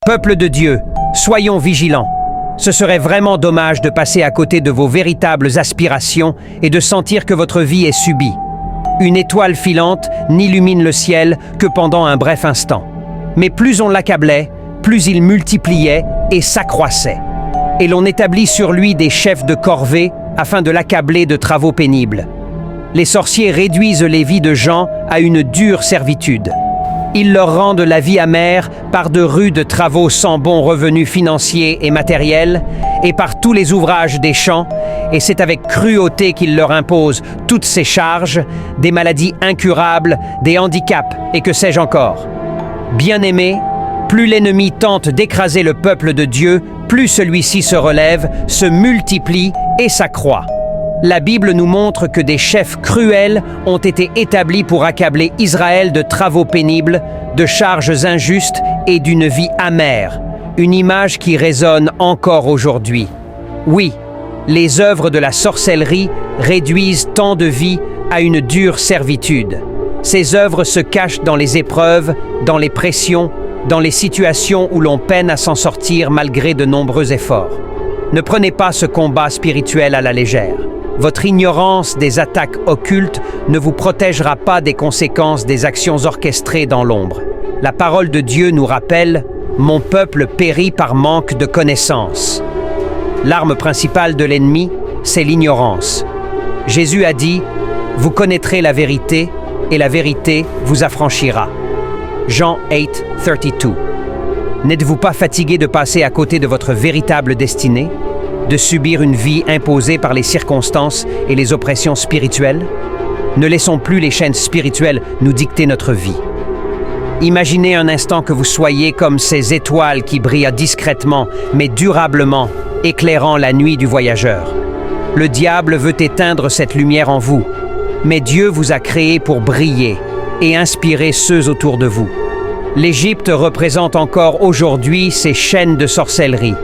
Peuple de Dieu, soyons vigilants. Ce serait vraiment dommage de passer à côté de vos véritables aspirations et de sentir que votre vie est subie. Une étoile filante n'illumine le ciel que pendant un bref instant. Mais plus on l'accablait, plus il multipliait et s'accroissait. Et l'on établit sur lui des chefs de corvée afin de l'accabler de travaux pénibles. Les sorciers réduisent les vies de gens à une dure servitude. Ils leur rendent la vie amère par de rudes travaux sans bons revenus financiers et matériels, et par tous les ouvrages des champs, et c'est avec cruauté qu'ils leur imposent toutes ces charges, des maladies incurables, des handicaps, et que sais-je encore. Bien-aimés, plus l'ennemi tente d'écraser le peuple de Dieu, plus celui-ci se relève, se multiplie et s'accroît. La Bible nous montre que des chefs cruels ont été établis pour accabler Israël de travaux pénibles, de charges injustes et d'une vie amère, une image qui résonne encore aujourd'hui. Oui, les œuvres de la sorcellerie réduisent tant de vies à une dure servitude. Ces œuvres se cachent dans les épreuves, dans les pressions, dans les situations où l'on peine à s'en sortir malgré de nombreux efforts. Ne prenez pas ce combat spirituel à la légère. Votre ignorance des attaques occultes ne vous protégera pas des conséquences des actions orchestrées dans l'ombre. La parole de Dieu nous rappelle « Mon peuple périt par manque de connaissance ». L'arme principale de l'ennemi, c'est l'ignorance. Jésus a dit « Vous connaîtrez la vérité, et la vérité vous affranchira ». Jean 8:32. N'êtes-vous pas fatigué de passer à côté de votre véritable destinée? De subir une vie imposée par les circonstances et les oppressions spirituelles? Ne laissons plus les chaînes spirituelles nous dicter notre vie. Imaginez un instant que vous soyez comme ces étoiles qui brillent discrètement, mais durablement, éclairant la nuit du voyageur. Le diable veut éteindre cette lumière en vous, mais Dieu vous a créé pour briller et inspirer ceux autour de vous. L'Égypte représente encore aujourd'hui ces chaînes de sorcellerie.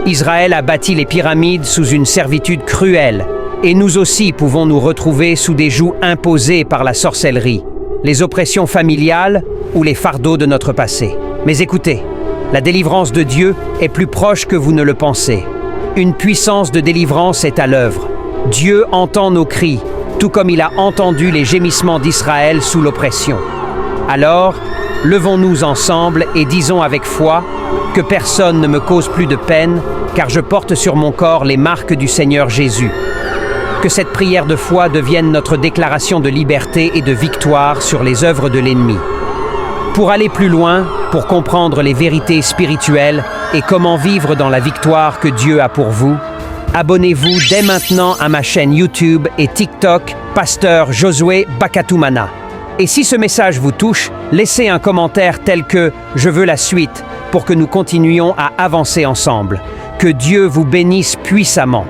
Israël a bâti les pyramides sous une servitude cruelle, et nous aussi pouvons nous retrouver sous des jougs imposés par la sorcellerie, les oppressions familiales ou les fardeaux de notre passé. Mais écoutez, la délivrance de Dieu est plus proche que vous ne le pensez. Une puissance de délivrance est à l'œuvre. Dieu entend nos cris, tout comme il a entendu les gémissements d'Israël sous l'oppression. Alors, levons-nous ensemble et disons avec foi que personne ne me cause plus de peine, car je porte sur mon corps les marques du Seigneur Jésus. Que cette prière de foi devienne notre déclaration de liberté et de victoire sur les œuvres de l'ennemi. Pour aller plus loin, pour comprendre les vérités spirituelles et comment vivre dans la victoire que Dieu a pour vous, abonnez-vous dès maintenant à ma chaîne YouTube et TikTok, Pasteur Josué Bakatumana. Et si ce message vous touche, laissez un commentaire tel que « Je veux la suite » pour que nous continuions à avancer ensemble. Que Dieu vous bénisse puissamment.